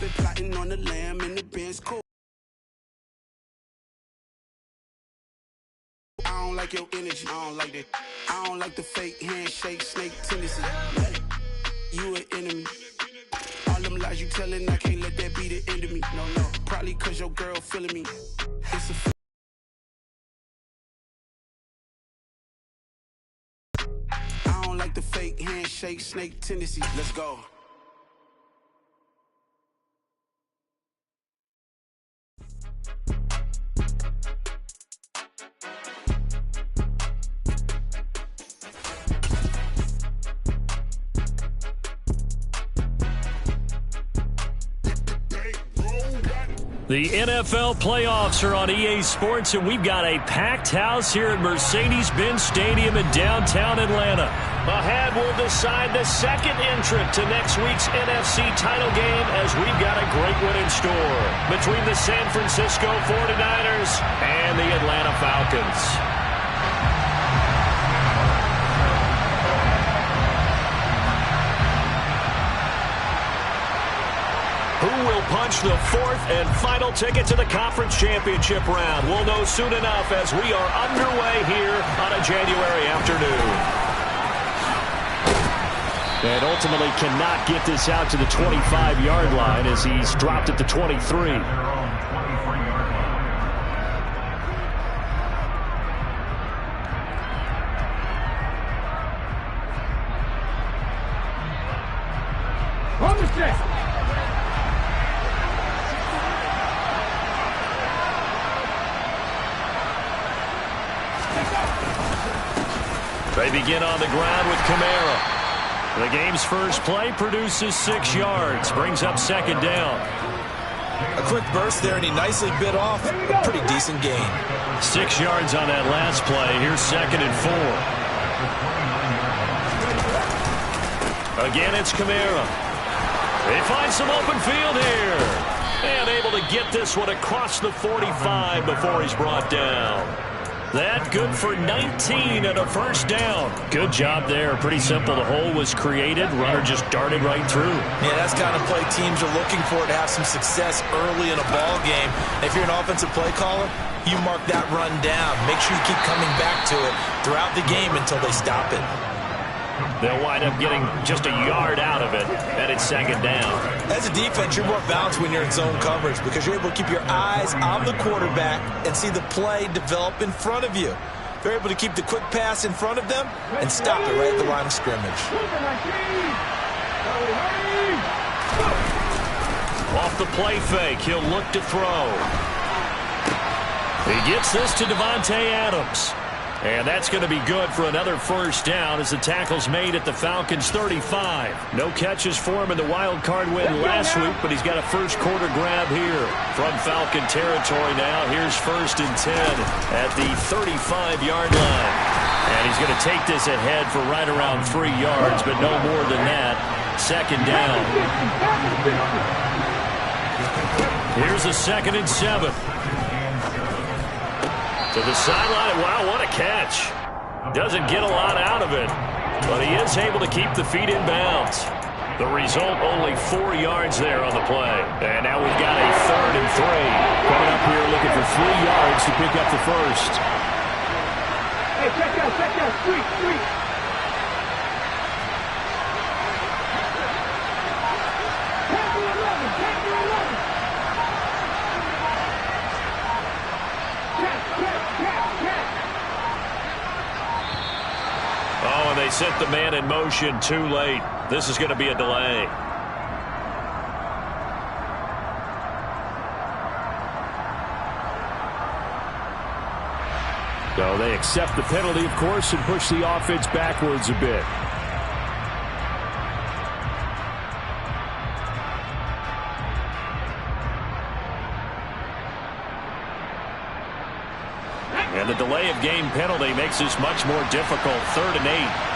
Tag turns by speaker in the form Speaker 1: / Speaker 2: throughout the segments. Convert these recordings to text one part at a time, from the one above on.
Speaker 1: been plotting on the lamb in the Benz cool. I don't like your energy, I don't like that. I don't like the fake handshake, snake tendency. You an enemy. All them lies you telling, I can't let that be the end of me. No, no, probably cause your girl feeling me. It's a I don't like the fake handshake, snake tendency. Let's go.
Speaker 2: The NFL playoffs are on EA Sports, and we've got a packed house here at Mercedes-Benz Stadium in downtown Atlanta. Ahead, we'll decide the second entrant to next week's NFC title game, as we've got a great one in store between the San Francisco 49ers and the Atlanta Falcons. Who will punch the fourth and final ticket to the conference championship round? We'll know soon enough as we are underway here on a January afternoon. And ultimately cannot get this out to the 25-yard line as he's dropped at the 23. They begin on the ground with Kamara. The game's first play produces 6 yards, brings up second down.
Speaker 3: A quick burst there, and he nicely bit off a pretty decent gain.
Speaker 2: 6 yards on that last play. Here's second and 4. Again, it's Kamara. They find some open field here. And able to get this one across the 45 before he's brought down. That good for 19 and a first down. Good job there. Pretty simple. The hole was created. Runner just darted right through.
Speaker 3: Yeah, that's kind of play teams are looking for to have some success early in a ball game. If you're an offensive play caller, you mark that run down. Make sure you keep coming back to it throughout the game until they stop it.
Speaker 2: They'll wind up getting just a yard out of it, and it's second down.
Speaker 3: As a defense, you're more balanced when you're in zone coverage because you're able to keep your eyes on the quarterback and see the play develop in front of you. They're able to keep the quick pass in front of them and stop it right at the line of scrimmage.
Speaker 2: Off the play fake, he'll look to throw. He gets this to Devontae Adams. And that's going to be good for another first down as the tackle's made at the Falcons' 35. No catches for him in the wild card win last week, but he's got a first quarter grab here from Falcon territory now. Here's first and 10 at the 35-yard line. And he's going to take this ahead for right around 3 yards, but no more than that. Second down. Here's a second and 7. To the sideline. Wow, what a catch. Doesn't get a lot out of it, but he is able to keep the feet in bounds. The result, only 4 yards there on the play. And now we've got a third and 3. Coming up here looking for 3 yards to pick up the first.
Speaker 4: Hey, check out, street.
Speaker 2: They set the man in motion too late. This is going to be a delay. So they accept the penalty, of course, and push the offense backwards a bit. And the delay of game penalty makes this much more difficult. 3rd and 8.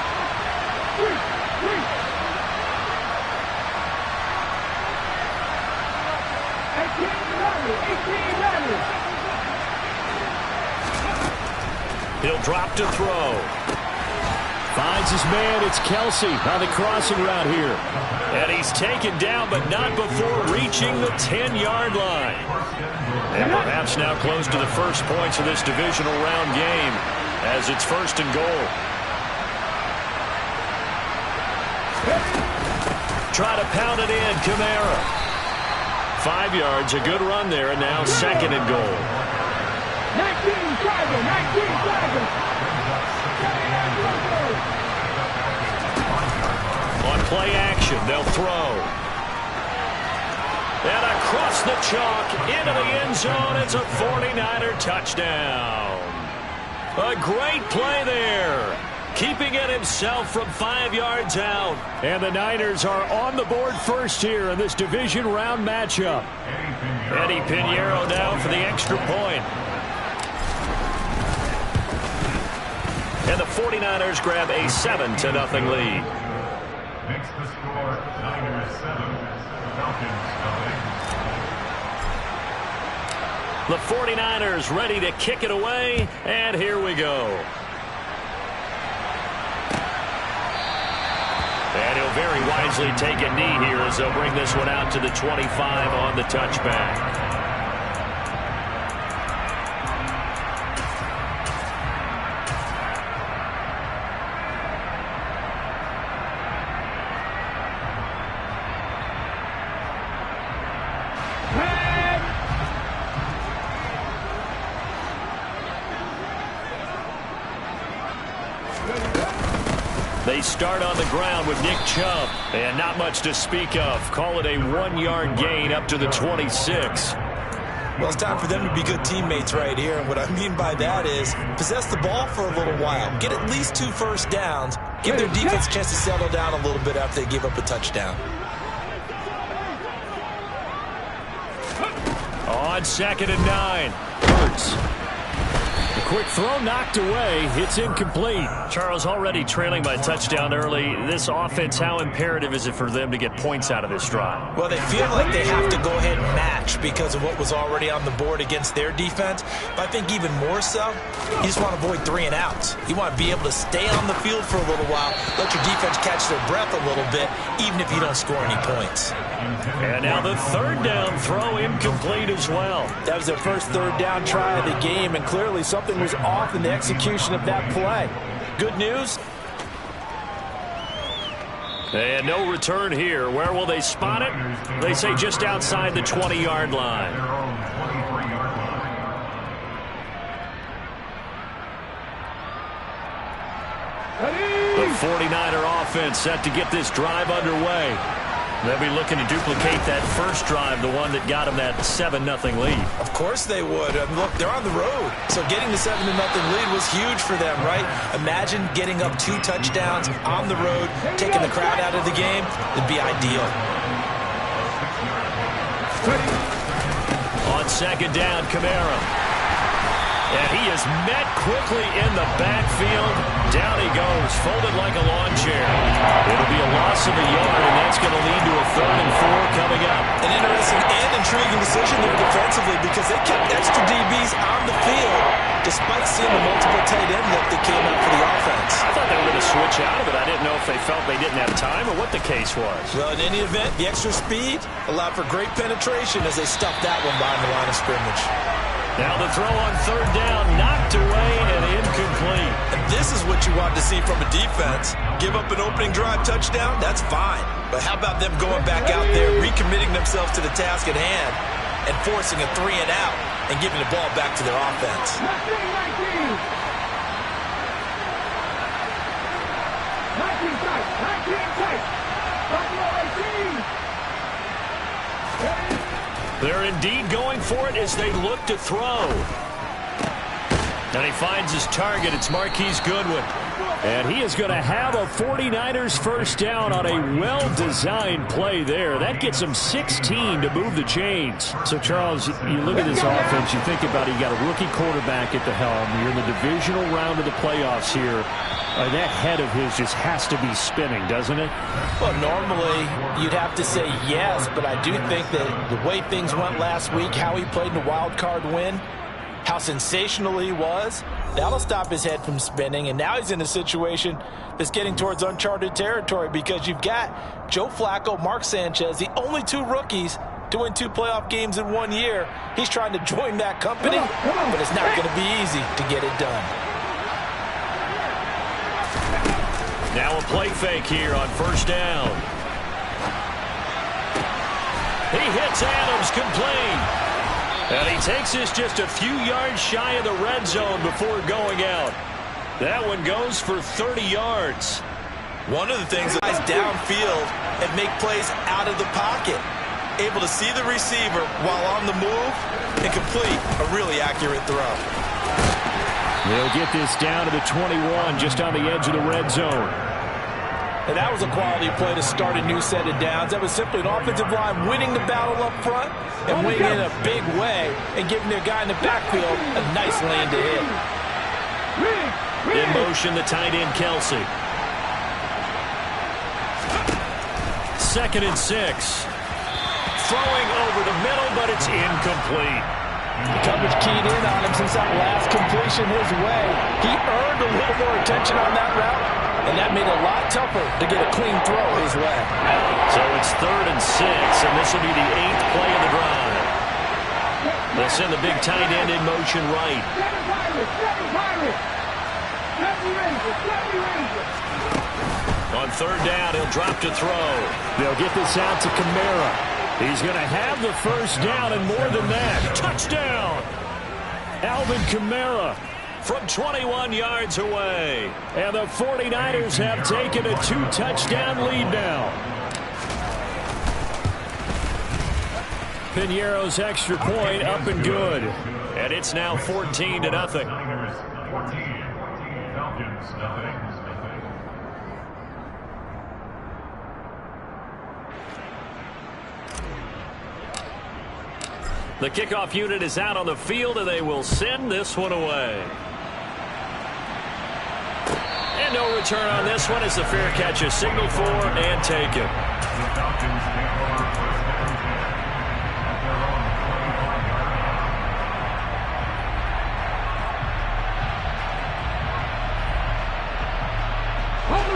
Speaker 2: He'll drop to throw. Finds his man. It's Kelsey on the crossing route here. And he's taken down, but not before reaching the 10-yard line. And perhaps now close to the first points of this divisional round game as it's 1st and goal. Try to pound it in, Kamara. 5 yards, a good run there, and now 2nd and goal.
Speaker 4: 19 Tiger.
Speaker 2: On play action, they'll throw. And across the chalk, into the end zone, it's a 49er touchdown. A great play there. Keeping it himself from 5 yards out. And the Niners are on the board first here in this division round matchup. Eddie Pinheiro now for the extra point. And the 49ers grab a 7-0 lead.
Speaker 5: Makes the score Niners 7, Falcons nothing.
Speaker 2: The 49ers ready to kick it away, and here we go. And he'll very wisely take a knee here as they'll bring this one out to the 25 on the touchback. They start on the ground with Nick Chubb, and not much to speak of. Call it a 1-yard gain up to the 26.
Speaker 3: Well, it's time for them to be good teammates right here, and what I mean by that is possess the ball for a little while, get at least 2 first downs, give their defense a chance to settle down a little bit after they give up a touchdown.
Speaker 2: On 2nd and 9, Hurts. Quick throw knocked away. It's incomplete. Charles, already trailing by touchdown early. This offense, how imperative is it for them to get points out of this drive?
Speaker 3: Well, they feel like they have to go ahead and match because of what was already on the board against their defense. But I think even more so, you just want to avoid 3 and outs. You want to be able to stay on the field for a little while, let your defense catch their breath a little bit, even if you don't score any points.
Speaker 2: And now the 3rd down throw incomplete as well.
Speaker 6: That was their first 3rd down try of the game, and clearly something was off in the execution of that play. Good news.
Speaker 2: And no return here. Where will they spot it? They say just outside the 20-yard line. The 49er offense set to get this drive underway. They'll be looking to duplicate that first drive, the one that got them that 7-0 lead.
Speaker 3: Of course they would. I mean, look, they're on the road. So getting the 7-0 lead was huge for them, right? Imagine getting up 2 touchdowns on the road, taking the crowd out of the game. It'd be ideal.
Speaker 2: On 2nd down, Kamara. And he is met quickly in the backfield. Down he goes, folded like a lawn chair. It'll be a loss of a yard, and that's going to lead to a 3rd and 4 coming up.
Speaker 3: An interesting and intriguing decision there defensively because they kept extra DBs on the field despite seeing the multiple tight end look that came out for the offense.
Speaker 2: I thought they were going to switch out of it. I didn't know if they felt they didn't have time or what the case was.
Speaker 3: Well, in any event, the extra speed allowed for great penetration as they stuffed that one behind the line of scrimmage.
Speaker 2: Now the throw on 3rd down, knocked away and incomplete.
Speaker 3: And this is what you want to see from a defense. Give up an opening drive touchdown, that's fine. But how about them going back out there, recommitting themselves to the task at hand, and forcing a 3 and out, and giving the ball back to their offense.
Speaker 4: 19 tight. Buffalo 18.
Speaker 2: They're indeed going for it as they look to throw. And he finds his target. It's Marquise Goodwin. And he is going to have a 49ers first down on a well-designed play there. That gets them 16 to move the chains. So, Charles, you look at this offense, you think about it, you got a rookie quarterback at the helm. You're in the divisional round of the playoffs here. That head of his just has to be spinning, doesn't it?
Speaker 6: Well, normally you'd have to say yes, but I do think that the way things went last week, how he played in the wild card win, how sensational he was. That'll stop his head from spinning, and now he's in a situation that's getting towards uncharted territory because you've got Joe Flacco, Mark Sanchez, the only two rookies to win 2 playoff games in 1 year. He's trying to join that company, but it's not going to be easy to get it done.
Speaker 2: Now a play fake here on first down. He hits Adams complete. And he takes this just a few yards shy of the red zone before going out. That one goes for 30 yards.
Speaker 3: One of the things that guys downfield and make plays out of the pocket. Able to see the receiver while on the move and complete a really accurate throw.
Speaker 2: They'll get this down to the 21, just on the edge of the red zone.
Speaker 6: And that was a quality play to start a new set of downs. That was simply an offensive line winning the battle up front and winning in a big way and giving their guy in the backfield a nice lane to hit.
Speaker 2: In motion, the tight end, Kelsey. 2nd and 6. Throwing over the middle, but it's incomplete.
Speaker 6: The coverage keyed in on him since that last completion his way. He earned a little more attention on that route, and that made it a lot tougher to get a clean throw his way.
Speaker 2: So it's 3rd and 6, and this will be the 8th play of the drive. They'll send the big tight end in motion right. On 3rd down, he'll drop to throw. They'll get this out to Kamara. He's going to have the first down and more than that. Touchdown! Alvin Kamara from 21 yards away. And the 49ers have taken a 2-touchdown lead now. Piñeiro's extra point up and good. And it's now 14-0.
Speaker 5: Niners 14, Falcons nothing.
Speaker 2: The kickoff unit is out on the field, and they will send this one away. And no return on this one as the fair catch is signaled for and taken.
Speaker 5: The Falcons take over first down at their own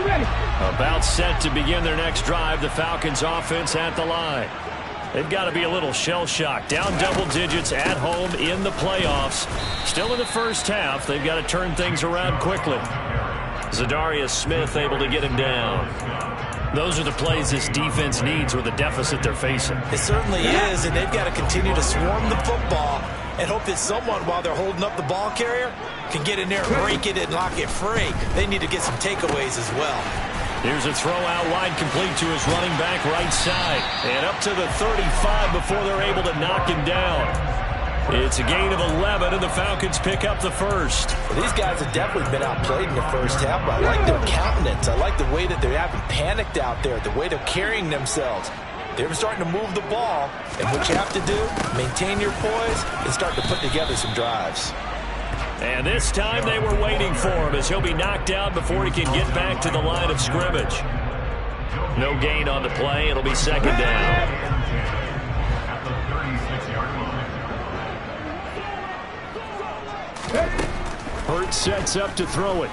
Speaker 5: 25-yard line.
Speaker 2: About set to begin their next drive, the Falcons offense at the line. They've got to be a little shell-shocked. Down double digits at home in the playoffs. Still in the first half. They've got to turn things around quickly. Zadarius Smith able to get him down. Those are the plays this defense needs with the deficit they're facing.
Speaker 3: It certainly is, and they've got to continue to swarm the football and hope that someone, while they're holding up the ball carrier, can get in there and break it and lock it free. They need to get some takeaways as well.
Speaker 2: Here's a throw out wide, complete to his running back right side. And up to the 35 before they're able to knock him down. It's a gain of 11, and the Falcons pick up the first.
Speaker 6: Well, these guys have definitely been outplayed in the first half, but I like their countenance. I like the way that they haven't panicked out there, the way they're carrying themselves. They're starting to move the ball, and what you have to do, maintain your poise and start to put together some drives.
Speaker 2: And this time they were waiting for him as he'll be knocked out before he can get back to the line of scrimmage. No gain on the play. It'll be 2nd down.
Speaker 5: At the 36-yard line.
Speaker 2: Hurts sets up to throw it.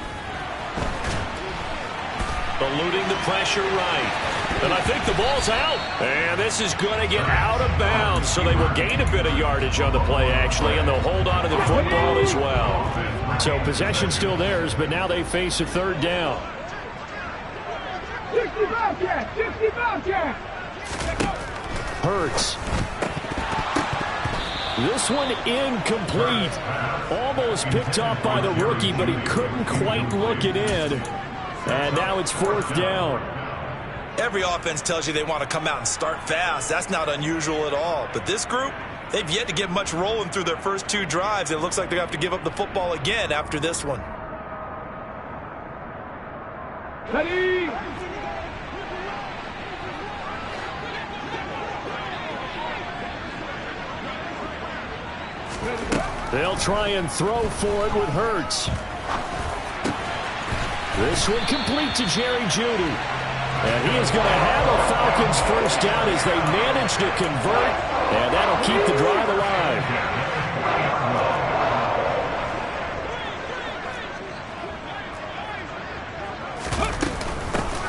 Speaker 2: Eluding the pressure right. And I think the ball's out. And this is going to get out of bounds, so they will gain a bit of yardage on the play, actually, and they'll hold on to the football as well. So possession still theirs, but now they face a 3rd down.
Speaker 4: 60 Bobcat! 60 Bobcat!
Speaker 2: Hurts. This one incomplete. Almost picked off by the rookie, but he couldn't quite look it in. And now it's 4th down.
Speaker 3: Every offense tells you they want to come out and start fast. That's not unusual at all. But this group, they've yet to get much rolling through their first 2 drives. It looks like they have to give up the football again after this one.
Speaker 4: Ready!
Speaker 2: They'll try and throw for it with Hurts. This one complete to Jerry Jeudy. And he is going to have a Falcons first down as they manage to convert. And that'll keep the drive alive.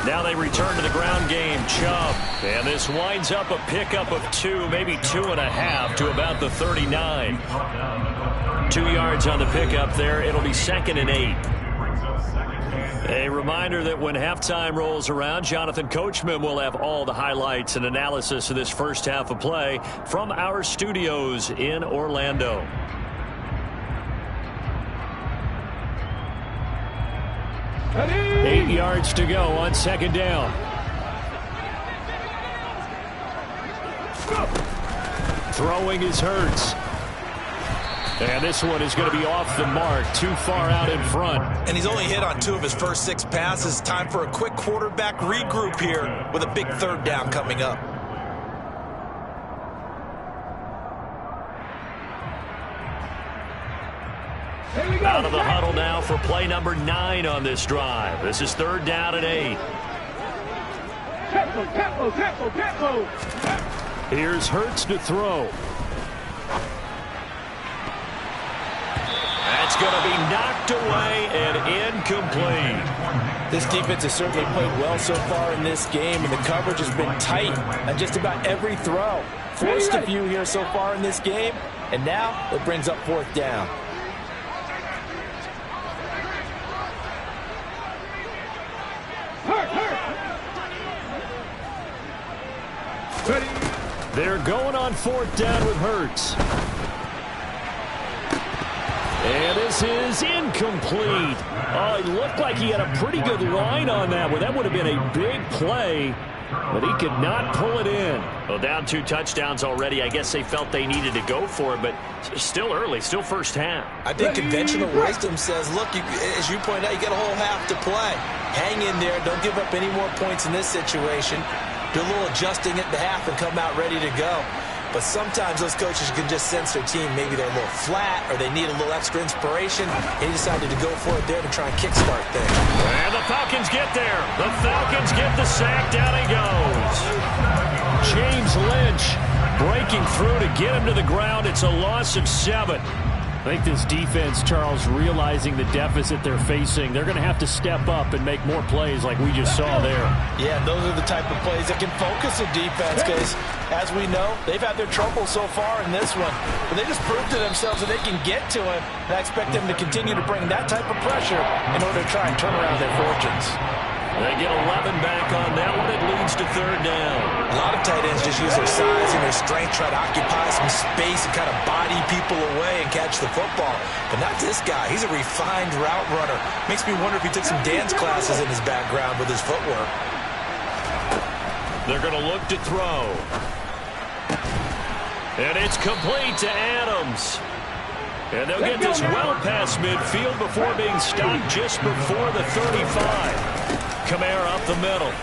Speaker 2: Now they return to the ground game. Chubb. And this winds up a pickup of 2, maybe 2.5 to about the 39. 2 yards on the pickup there. It'll be 2nd and 8. A reminder that when halftime rolls around, Jonathan Coachman will have all the highlights and analysis of this first half of play from our studios in Orlando.
Speaker 4: Ready?
Speaker 2: 8 yards to go on 2nd down. Throwing is Hurts. And this one is going to be off the mark, too far out in front.
Speaker 3: And he's only hit on 2 of his first 6 passes. Time for a quick quarterback regroup here with a big 3rd down coming up.
Speaker 2: Out of the huddle now for play number 9 on this drive. This is 3rd down and 8.
Speaker 4: Tempo.
Speaker 2: Here's Hurts to throw. That's going to be knocked away and incomplete.
Speaker 6: This defense has certainly played well so far in this game, and the coverage has been tight on just about every throw. Forced a few here so far in this game, and now it brings up 4th down.
Speaker 2: They're going on 4th down with Hurts. And this is incomplete. Oh, it looked like he had a pretty good line on that one. That would have been a big play, but he could not pull it in. Well, down 2 touchdowns already. I guess they felt they needed to go for it, but still early, still first half.
Speaker 3: I think conventional wisdom says, look, as you point out, you got a whole half to play. Hang in there. Don't give up any more points in this situation. Do a little adjusting at the half and come out ready to go. But sometimes those coaches can just sense their team. Maybe they're a little flat or they need a little extra inspiration. He decided to go for it there to try and kickstart things.
Speaker 2: And the Falcons get there. The Falcons get the sack. Down he goes. James Lynch breaking through to get him to the ground. It's a loss of 7.
Speaker 7: I think this defense, Charles, realizing the deficit they're facing, they're going to have to step up and make more plays like we just saw there.
Speaker 6: Yeah, those are the type of plays that can focus a defense because, as we know, they've had their trouble so far in this one. But they just proved to themselves that they can get to him, and I expect them to continue to bring that type of pressure in order to try and turn around their fortunes.
Speaker 2: They get 11 back on that one. It leads to 3rd down.
Speaker 3: A lot of tight ends just use their size and their strength, try to occupy some space and kind of body people away and catch the football. But not this guy. He's a refined route runner. Makes me wonder if he took some dance classes in his background with his footwork.
Speaker 2: They're going to look to throw. And it's complete to Adams. And they'll get this well past midfield before being stopped just before the 35. Kamara up the middle.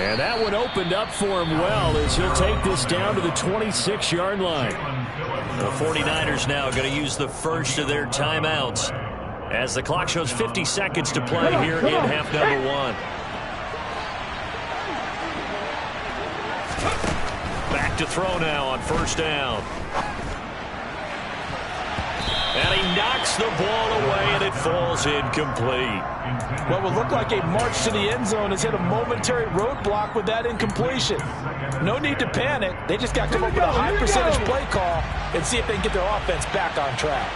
Speaker 2: And that one opened up for him well as he'll take this down to the 26-yard line. The 49ers now going to use the first of their timeouts as the clock shows 50 seconds to play here in half number 1. Back to throw now on 1st down. And he knocks the ball away, and it falls incomplete.
Speaker 6: What would look like a march to the end zone has hit a momentary roadblock with that incompletion. No need to panic. They just got to come up with a high percentage play call and see if they can get their offense back on track.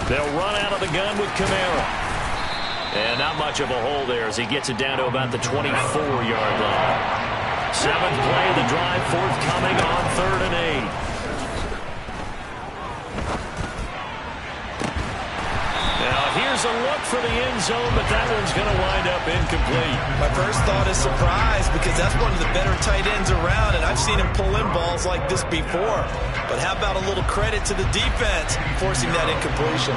Speaker 2: They'll run out of the gun with Kamara. And not much of a hole there as he gets it down to about the 24-yard line. 7th play of the drive, forthcoming on 3rd and 8. Now here's a look for the end zone, but that one's going to wind up incomplete.
Speaker 3: My first thought is surprise because that's one of the better tight ends around, and I've seen him pull in balls like this before. But how about a little credit to the defense forcing that incompletion?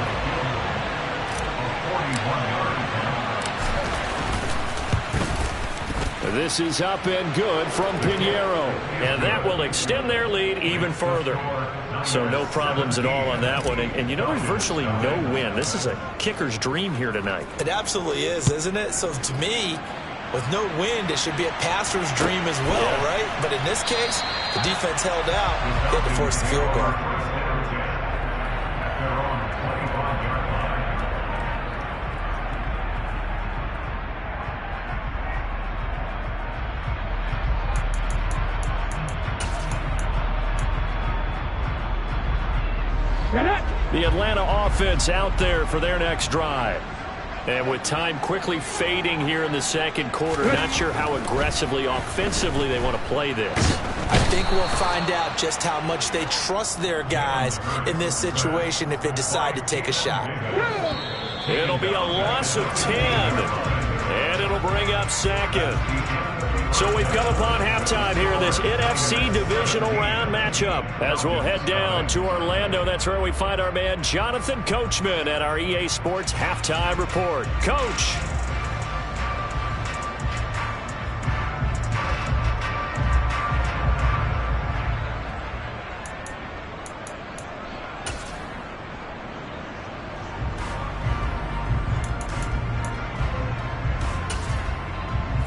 Speaker 2: This is up and good from Pinheiro. And that will extend their lead even further. So no problems at all on that one. And you know, there's virtually no win. This is a kicker's dream here tonight.
Speaker 3: It absolutely is, isn't it? So to me, with no wind, it should be a passer's dream as well, right? But in this case, the defense held out. They had to force the field goal.
Speaker 2: The Atlanta offense out there for their next drive. And with time quickly fading here in the second quarter, not sure how aggressively, offensively they want to play this.
Speaker 3: I think we'll find out just how much they trust their guys in this situation if they decide to take a shot.
Speaker 2: It'll be a loss of 10, and it'll bring up second. So we've come upon halftime here in this NFC divisional round matchup. As we'll head down to Orlando, that's where we find our man Jonathan Coachman at our EA Sports Halftime Report. Coach.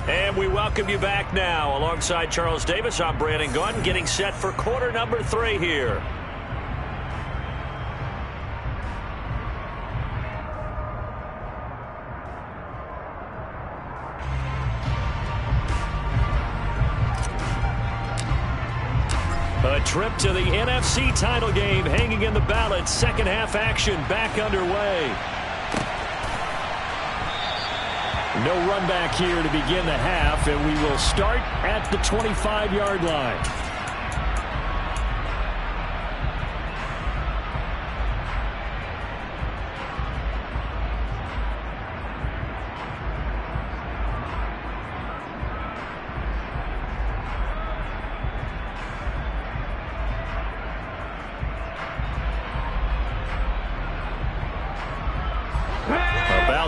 Speaker 2: And we welcome you back now. Alongside Charles Davis, I'm Brandon Gaudin, getting set for quarter number 3 here. A trip to the NFC title game hanging in the balance. Second half action back underway. No run back here to begin the half, and we will start at the 25-yard line.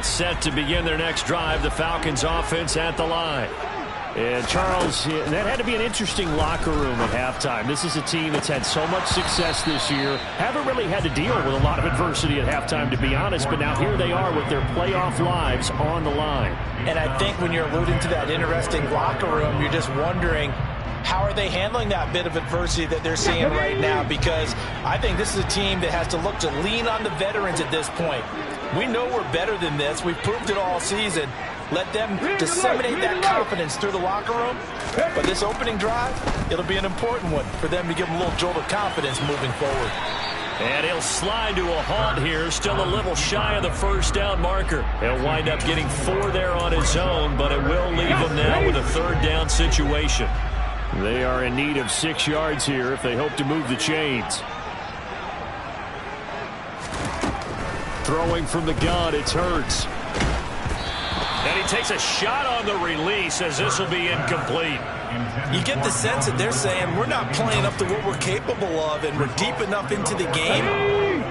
Speaker 2: Set to begin their next drive, the Falcons offense at the line. And Charles, that had to be an interesting locker room at halftime. This is a team that's had so much success this year. Haven't really had to deal with a lot of adversity at halftime, to be honest, but now here they are with their playoff lives on the line.
Speaker 6: And I think when you're alluding to that interesting locker room, you're just wondering, how are they handling that bit of adversity that they're seeing right now? Because I think this is a team that has to look to lean on the veterans at this point. We know we're better than this. We've proved it all season. Let them disseminate that confidence through the locker room. But this opening drive, it'll be an important one for them to give them a little jolt of confidence moving forward.
Speaker 2: And he'll slide to a halt here, still a little shy of the first down marker. He'll wind up getting 4 there on his own, but it will leave him now with a third down situation. They are in need of 6 yards here if they hope to move the chains. Throwing from the gun, it's Hurts. And he takes a shot on the release as this will be incomplete.
Speaker 3: You get the sense that they're saying we're not playing up to what we're capable of, and we're deep enough into the game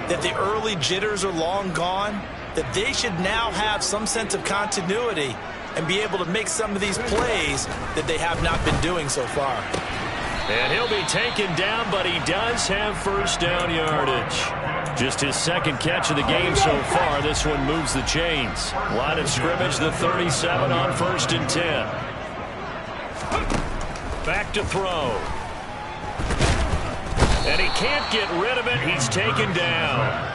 Speaker 3: that the early jitters are long gone, that they should now have some sense of continuity and be able to make some of these plays that they have not been doing so far.
Speaker 2: And he'll be taken down, but he does have first down yardage. Just his second catch of the game so far. This one moves the chains. Line of scrimmage, the 37 on 1st and 10. Back to throw. And he can't get rid of it. He's taken down.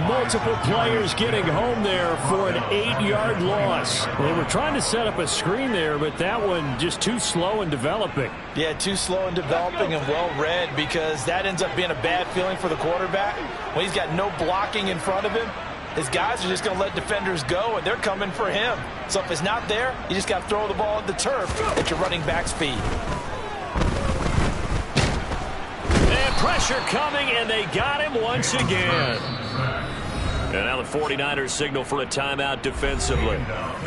Speaker 2: Multiple players getting home there for an 8-yard loss. They were trying to set up a screen there, but that one just too slow in developing.
Speaker 6: Yeah, too slow in developing and well read, because that ends up being a bad feeling for the quarterback. When he's got no blocking in front of him, his guys are just going to let defenders go, and they're coming for him. So if it's not there, you just got to throw the ball at the turf at your running back speed.
Speaker 2: And pressure coming, and they got him once again. And now the 49ers signal for a timeout defensively.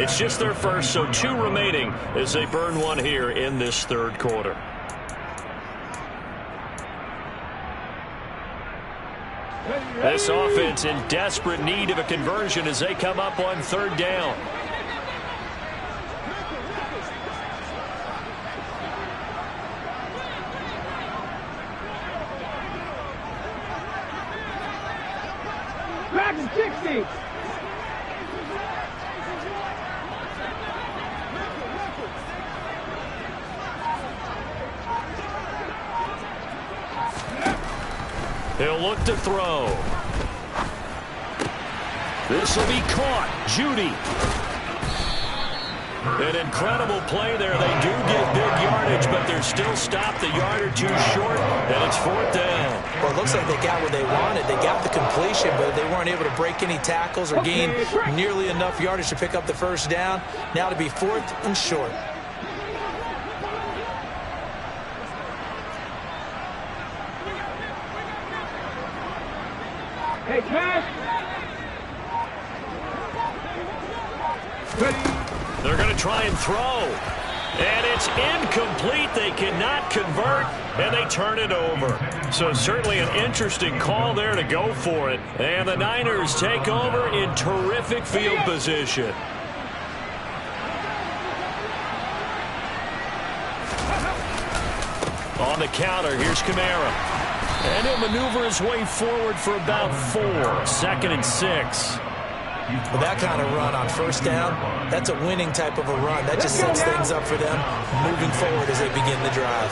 Speaker 2: It's just their first, so 2 remaining as they burn one here in this third quarter. This offense in desperate need of a conversion as they come up on 3rd down.
Speaker 4: Back in 60.
Speaker 2: He'll look to throw. This will be caught. Judy. An incredible play there. They do get big yardage, but they're still stopped a yard or two short, and it's 4th down.
Speaker 6: Well, it looks like they got what they wanted. They got the completion, but they weren't able to break any tackles or gain nearly enough yardage to pick up the first down. Now to be 4th and short.
Speaker 4: Hey, pass.
Speaker 2: They're going to try and throw. And it's incomplete. They cannot convert, and they turn it over. So certainly an interesting call there to go for it. And the Niners take over in terrific field position. On the counter, here's Kamara. And he'll maneuver his way forward for about 4. 2nd and 6.
Speaker 6: Well, that kind of run on first down, that's a winning type of a run. That just sets things up for them moving forward as they begin the drive.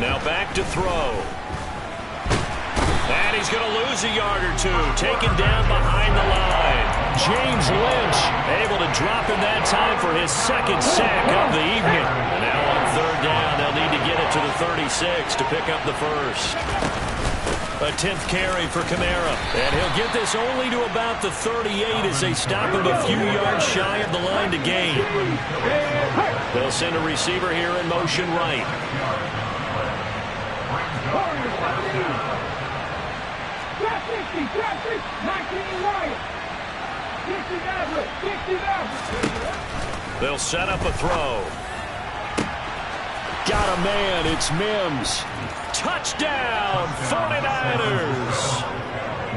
Speaker 2: Now back to throw. And he's going to lose a yard or two. Taken down behind the line. James Lynch able to drop him that time for his 2nd sack of the evening. And now on 3rd down, they'll need to get it to the 36 to pick up the first. A 10th carry for Kamara. And he'll get this only to about the 38 as they stop him a few yards shy of the line to gain. They'll send a receiver here in motion right. They'll set up a throw. Got a man. It's Mims. Touchdown, 49ers.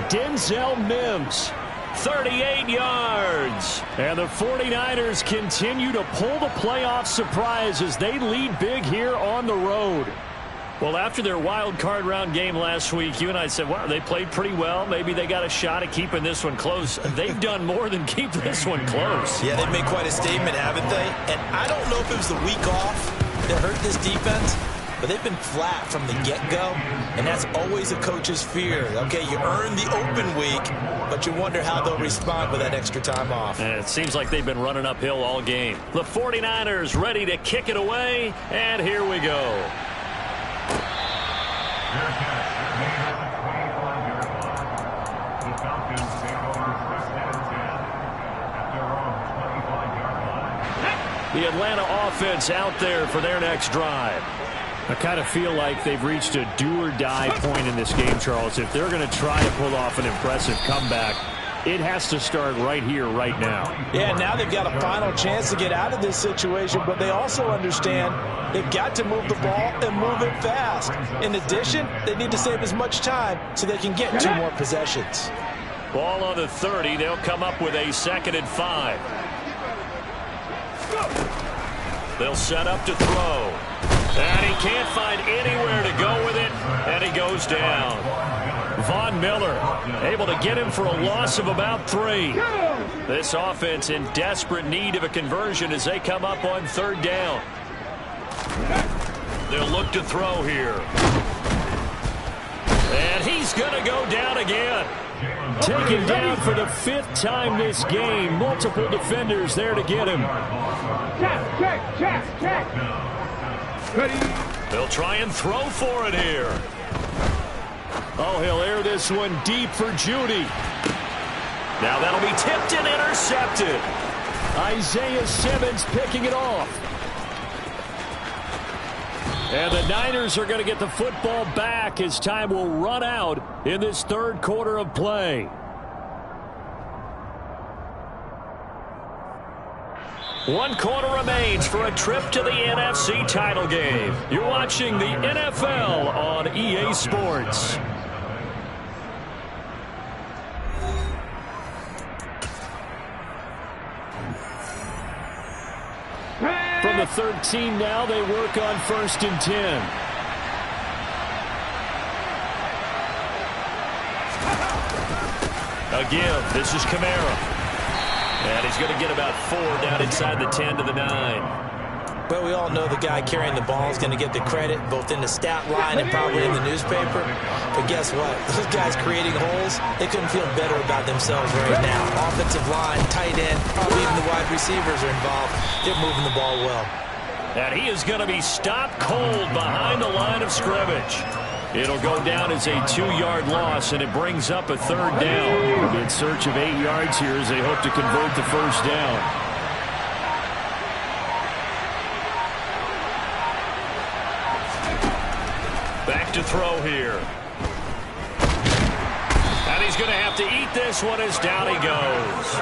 Speaker 2: Denzel Mims, 38 yards. And the 49ers continue to pull the playoff surprise as they lead big here on the road. Well, after their wild card round game last week, you and I said, wow, they played pretty well. Maybe they got a shot at keeping this one close. They've done more than keep this one close.
Speaker 3: Yeah, they've made quite a statement, haven't they? And I don't know if it was the week off that hurt this defense, but they've been flat from the get-go, and that's always a coach's fear. Okay, you earn the open week, but you wonder how they'll respond with that extra time off.
Speaker 2: And it seems like they've been running uphill all game. The 49ers ready to kick it away, and here we go. The Atlanta offense out there for their next drive.
Speaker 7: I kind of feel like they've reached a do-or-die point in this game, Charles. If they're going to try to pull off an impressive comeback, it has to start right here, right now.
Speaker 6: Yeah, now they've got a final chance to get out of this situation, but they also understand they've got to move the ball and move it fast. In addition, they need to save as much time so they can get 2 more possessions.
Speaker 2: Ball on the 30. They'll come up with a 2nd and 5. They'll set up to throw. And he can't find anywhere to go with it, and he goes down. Von Miller able to get him for a loss of about 3. This offense in desperate need of a conversion as they come up on 3rd down. They'll look to throw here. And he's going to go down again.
Speaker 7: Taken down for the 5th time this game. Multiple defenders there to get him.
Speaker 4: Check.
Speaker 2: They'll try and throw for it here.
Speaker 7: Oh, he'll air this one deep for Judy.
Speaker 2: Now that'll be tipped and intercepted.
Speaker 7: Isaiah Simmons picking it off. And the Niners are going to get the football back as time will run out in this 3rd quarter of play.
Speaker 2: One quarter remains for a trip to the NFC title game. You're watching the NFL on EA Sports.
Speaker 7: From the 13 now, they work on 1st and 10.
Speaker 2: Again, this is Kamara. And he's going to get about 4 down inside the 10 to the 9.
Speaker 3: But we all know the guy carrying the ball is going to get the credit, both in the stat line and probably in the newspaper. But guess what? Those guys creating holes, they couldn't feel better about themselves right now. Offensive line, tight end, probably even the wide receivers are involved. They're moving the ball well.
Speaker 2: And he is going to be stopped cold behind the line of scrimmage. It'll go down as a 2-yard loss, and it brings up a 3rd down. They'll be in search of 8 yards here as they hope to convert the 1st down. Back to throw here. And he's going to have to eat this one as down he goes.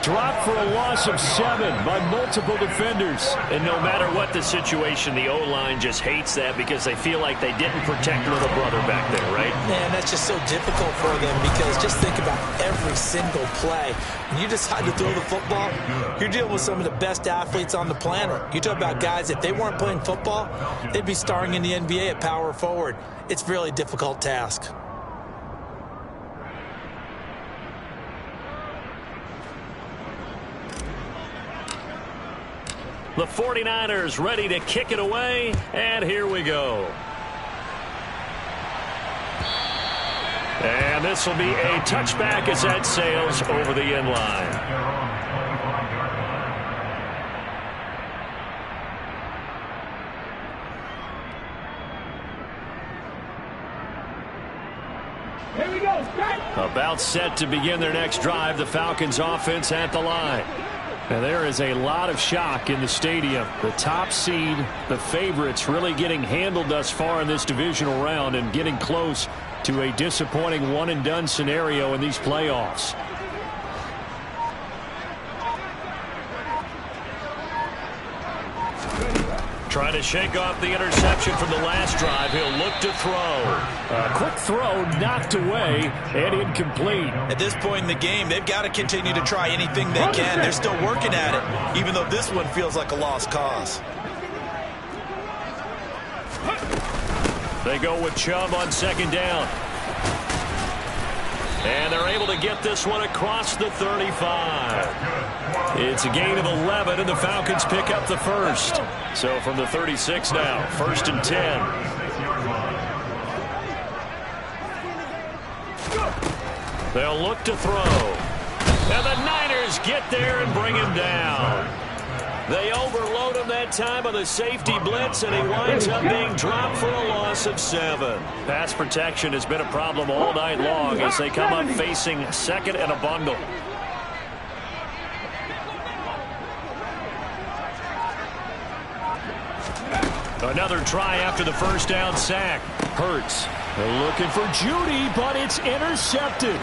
Speaker 2: Dropped for a loss of 7 by multiple defenders. And no matter what the situation, the O-line just hates that because they feel like they didn't protect little brother back there, right?
Speaker 3: Man, that's just so difficult for them because just think about every single play. When you decide to throw the football, you're dealing with some of the best athletes on the planet. You talk about guys, if they weren't playing football, they'd be starring in the NBA at power forward. It's a really difficult task.
Speaker 2: The 49ers ready to kick it away, and here we go. And this will be a touchback as that sails over the end line.
Speaker 4: Here we go, start.
Speaker 2: About set to begin their next drive, the Falcons offense at the line. Now, there is a lot of shock in the stadium. The top seed, the favorites, really getting handled thus far in this divisional round and getting close to a disappointing one-and-done scenario in these playoffs. Trying to shake off the interception from the last drive. He'll look to throw. A quick throw knocked away and incomplete.
Speaker 3: At this point in the game, they've got to continue to try anything they can. They're still working at it, even though this one feels like a lost cause.
Speaker 2: They go with Chubb on 2nd down. And they're able to get this one across the 35. It's a gain of 11, and the Falcons pick up the 1st. So from the 36 now, 1st and 10. They'll look to throw. And the Niners get there and bring him down. They overload him that time on the safety blitz, and he winds up being dropped for a loss of 7. Pass protection has been a problem all night long as they come up facing 2nd and a bundle. Another try after the 1st down sack. Hurts. They're looking for Judy, but it's intercepted.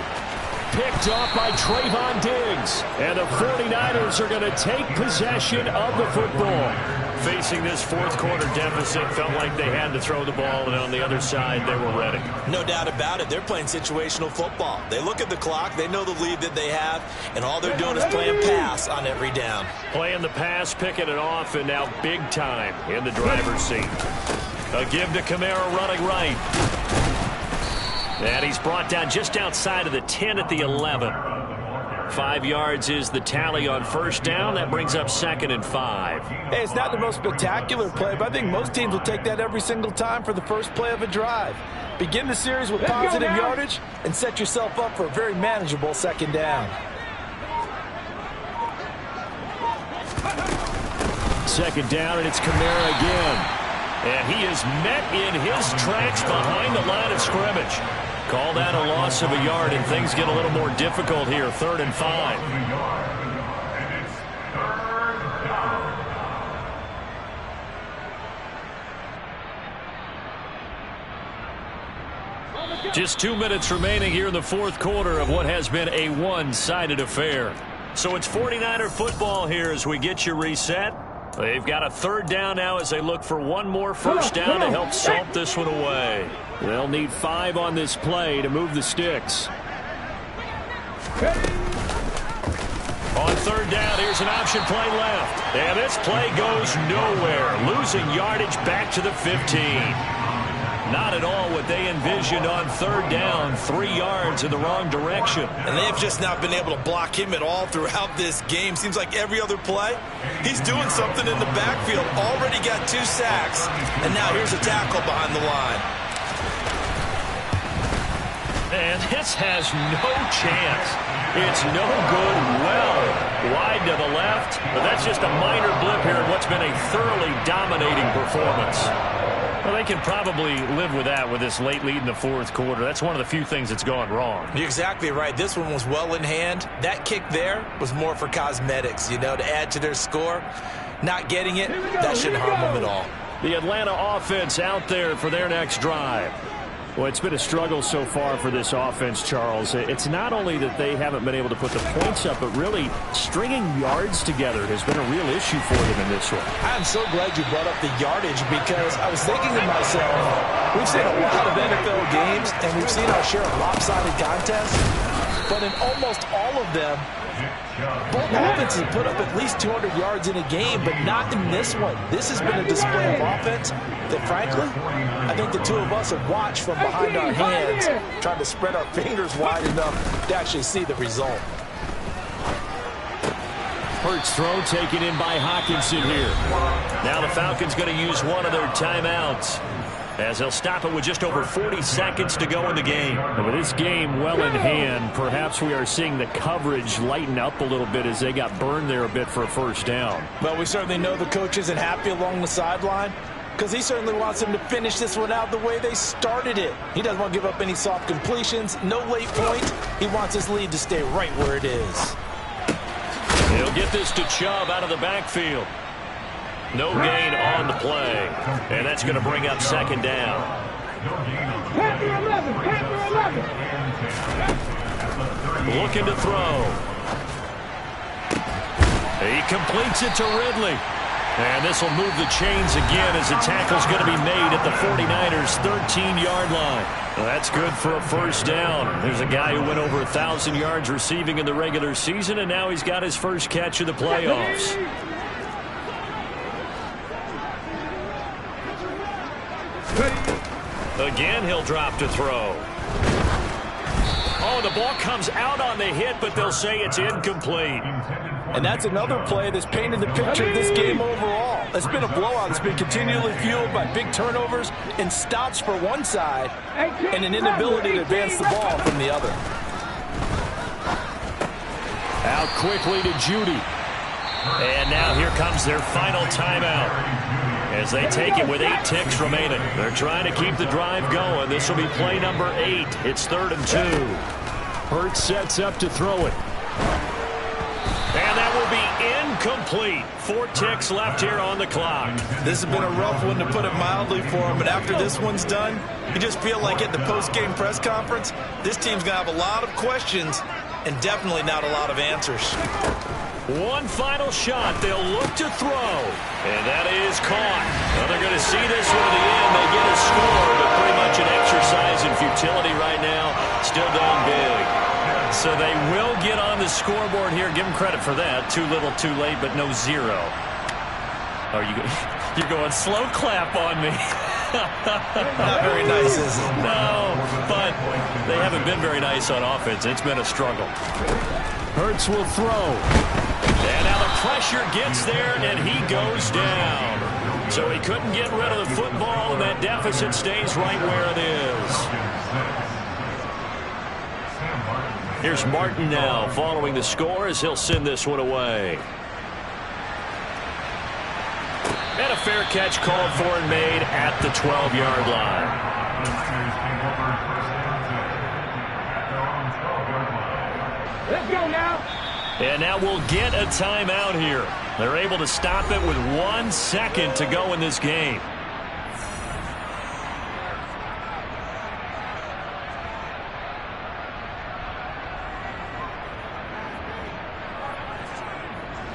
Speaker 2: Picked off by Trayvon Diggs. And the 49ers are going to take possession of the football. Facing this 4th quarter deficit, felt like they had to throw the ball, and on the other side, they were ready.
Speaker 3: No doubt about it. They're playing situational football. They look at the clock, they know the lead that they have, and all they're doing is playing pass on every down.
Speaker 2: Playing the pass, picking it off, and now big time in the driver's seat. A give to Kamara running right. And he's brought down just outside of the 10 at the 11. 5 yards is the tally on 1st down. That brings up 2nd and 5.
Speaker 6: Hey, it's not the most spectacular play, but I think most teams will take that every single time for the first play of a drive. Begin the series with positive yardage and set yourself up for a very manageable 2nd down.
Speaker 2: 2nd down, and it's Kamara again. And he is met in his tracks behind the line of scrimmage. Call that a loss of a yard, and things get a little more difficult here. 3rd and 5. Just 2 minutes remaining here in the 4th quarter of what has been a one-sided affair. So it's 49er football here as we get you reset. They've got a 3rd down now as they look for one more 1st down to help salt this one away. They'll need 5 on this play to move the sticks. On 3rd down, here's an option play left. And this play goes nowhere. Losing yardage back to the 15. Not at all what they envisioned on third down, 3 yards in the wrong direction.
Speaker 3: And they've just not been able to block him at all throughout this game. Seems like every other play, he's doing something in the backfield. Already got 2 sacks, and now here's a tackle behind the line.
Speaker 2: And this has no chance. It's no good, well wide to the left, but that's just a minor blip here in what's been a thoroughly dominating performance. Well, they can probably live with that with this late lead in the fourth quarter. That's one of the few things that's gone wrong.
Speaker 3: You're exactly right. This one was well in hand. That kick there was more for cosmetics, you know, to add to their score. Not getting it, that shouldn't harm them at all.
Speaker 2: The Atlanta offense out there for their next drive.
Speaker 7: Well, it's been a struggle so far for this offense, Charles. It's not only that they haven't been able to put the points up, but really stringing yards together has been a real issue for them in this one.
Speaker 6: I'm so glad you brought up the yardage because I was thinking to myself, we've seen a lot of NFL games and we've seen our share of lopsided contests, but in almost all of them, both offenses put up at least 200 yards in a game, but not in this one. This has been a display of offense that, frankly, I think the two of us have watched from behind our hands, trying to spread our fingers wide enough to actually see the result.
Speaker 2: Hurts throw taken in by Hawkinson here. Now the Falcons going to use one of their timeouts, as they'll stop it with just over 40 seconds to go in the game.
Speaker 7: And with this game well in hand, perhaps we are seeing the coverage lighten up a little bit as they got burned there a bit for a first down.
Speaker 6: Well, we certainly know the coach isn't happy along the sideline because he certainly wants them to finish this one out the way they started it. He doesn't want to give up any soft completions, no late point. He wants his lead to stay right where it is.
Speaker 2: He'll get this to Chubb out of the backfield. No gain on the play. And that's going to bring up second down. Looking to throw. He completes it to Ridley. And this will move the chains again as the tackle's going to be made at the 49ers' 13-yard line. Well, that's good for a first down. There's a guy who went over 1,000 yards receiving in the regular season, and now he's got his first catch of the playoffs. Again, he'll drop to throw. Oh, the ball comes out on the hit, but they'll say it's incomplete.
Speaker 6: And that's another play that's painted the picture of this game overall. It's been a blowout. It's been continually fueled by big turnovers and stops for one side and an inability to advance the ball from the other.
Speaker 2: Out quickly to Judy. And now here comes their final timeout, as they take it with 8 ticks remaining. They're trying to keep the drive going. This will be play number 8. It's 3rd and 2. Hurts sets up to throw it. And that will be incomplete. 4 ticks left here on the clock.
Speaker 3: This has been a rough one, to put it mildly, for him. But after this one's done, you just feel like at the post-game press conference, this team's going to have a lot of questions and definitely not a lot of answers.
Speaker 2: One final shot. They'll look to throw. And that is caught. Well, they're going to see this one to the end. They get a score, but pretty much an exercise in futility right now. Still down big. So they will get on the scoreboard here. Give them credit for that. Too little, too late, but no 0. Oh, you're going slow clap on me.
Speaker 3: Not very nice, is it?
Speaker 2: No, but they haven't been very nice on offense. It's been a struggle.
Speaker 7: Hurts will throw.
Speaker 2: And now the pressure gets there, and he goes down. So he couldn't get rid of the football, and that deficit stays right where it is. Here's Martin now following the score as he'll send this one away. And a fair catch called for and made at the 12-yard line.
Speaker 4: Let's go now.
Speaker 2: And now we'll get a timeout here. They're able to stop it with 1 second to go in this game.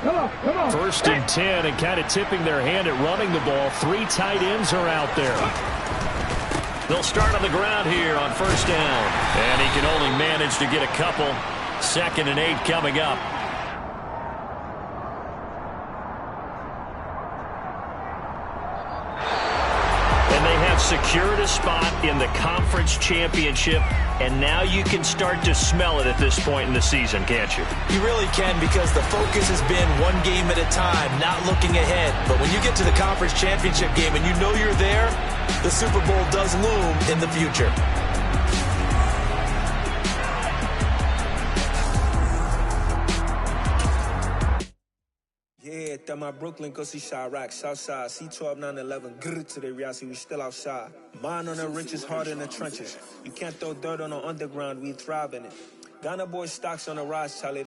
Speaker 4: Come on.
Speaker 7: 1st and 10, and kind of tipping their hand at running the ball. 3 tight ends are out there.
Speaker 2: They'll start on the ground here on 1st down. And he can only manage to get a couple. 2nd and 8 coming up. And they have secured a spot in the conference championship, and now you can start to smell it at this point in the season, can't you?
Speaker 3: You really can, because the focus has been one game at a time, not looking ahead. But when you get to the conference championship game and you know you're there, the Super Bowl does loom in the future.
Speaker 8: Yeah, that my Brooklyn, go see Chirac, Southside, C12, 911, grrr to the reality, we still outside. Mine on the riches, hard in the trenches. You can't throw dirt on the underground, we thrive in it. Ghana boy stocks on the rise, Charlie.